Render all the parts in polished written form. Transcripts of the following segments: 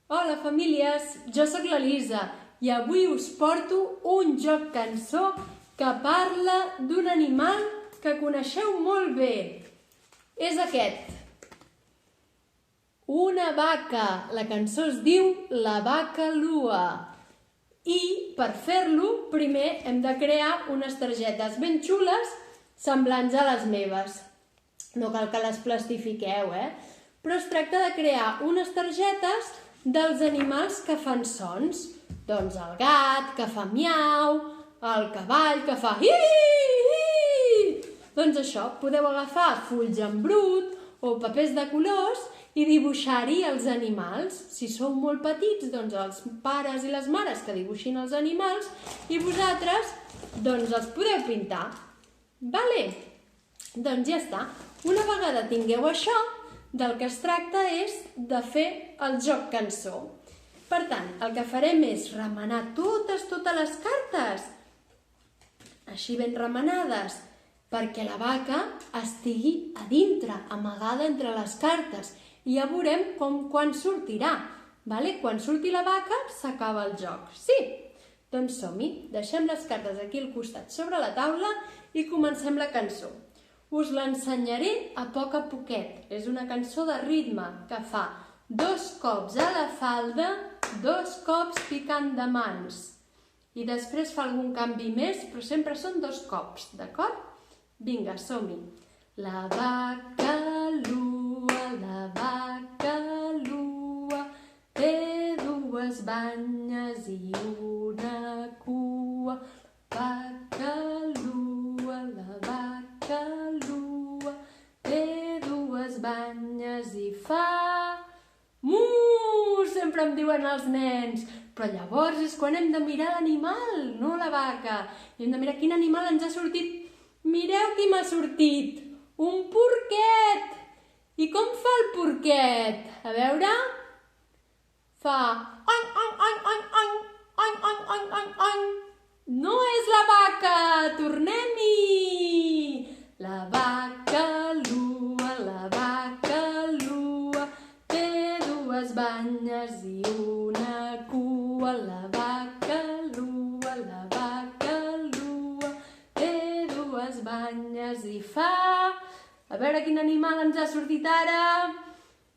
Hola famílies, jo sóc l'Elisa i avui us porto un joc cançó que parla d'un animal que coneixeu molt bé. És aquest. Una vaca. La cançó es diu La vaca Lua. I per fer-lo, primer hem de crear unes targetes ben xules semblants a les meves. No cal que les plastifiqueu, Però es tracta de crear unes targetes dels animals que fan sons. Doncs el gat, que fa miau, el cavall, que fa hi. Doncs això, podeu agafar fulls en brut o papers de colors i dibuixar-hi els animals. Si sou molt petits, doncs els pares i les mares que dibuixin els animals i vosaltres, doncs els podeu pintar. Vale? Doncs ja està. Una vegada tingueu això, del que es tracta és de fer el joc cançó. Per tant, el que farem és remenar totes les cartes, així ben remenades, perquè la vaca estigui a dintre, amagada entre les cartes. I ja veurem quan sortirà. Vale? Quan surti la vaca, s'acaba el joc. Sí? Doncs som-hi. Deixem les cartes aquí al costat sobre la taula i comencem la cançó. Us l'ensenyaré a poquet. És una cançó de ritme que fa 2 cops a la falda, 2 cops picant de mans. I després fa algun canvi més, però sempre són 2 cops, d'acord? Vinga, som-hi. La vaca lua, té 2 banyes i una cua. La vaca lua, té 2 banyes i fa... Mu! Sempre em diuen els nens. Però llavors és quan hem de mirar l'animal, no la vaca. Hem de mirar quin animal ens ha sortit. Mireu qui m'ha sortit. Un porquet. I com fa el porquet? A veure... Fa... No és la vaca! Tornem-hi! La vaca lua, té 2 banyes i una cua. La vaca lua, té 2 banyes i fa... A veure quin animal ens ha sortit ara.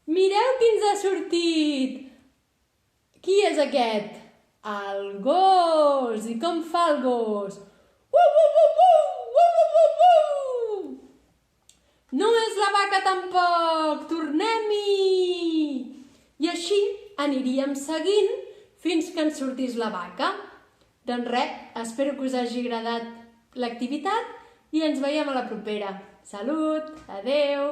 Mireu qui ens ha sortit! Qui és aquest? El gos! I com fa el gos? No és la vaca tampoc! Tornem-hi! I així aniríem seguint fins que ens sortís la vaca. Doncs res, espero que us hagi agradat l'activitat i ens veiem a la propera. Salut! Adeu!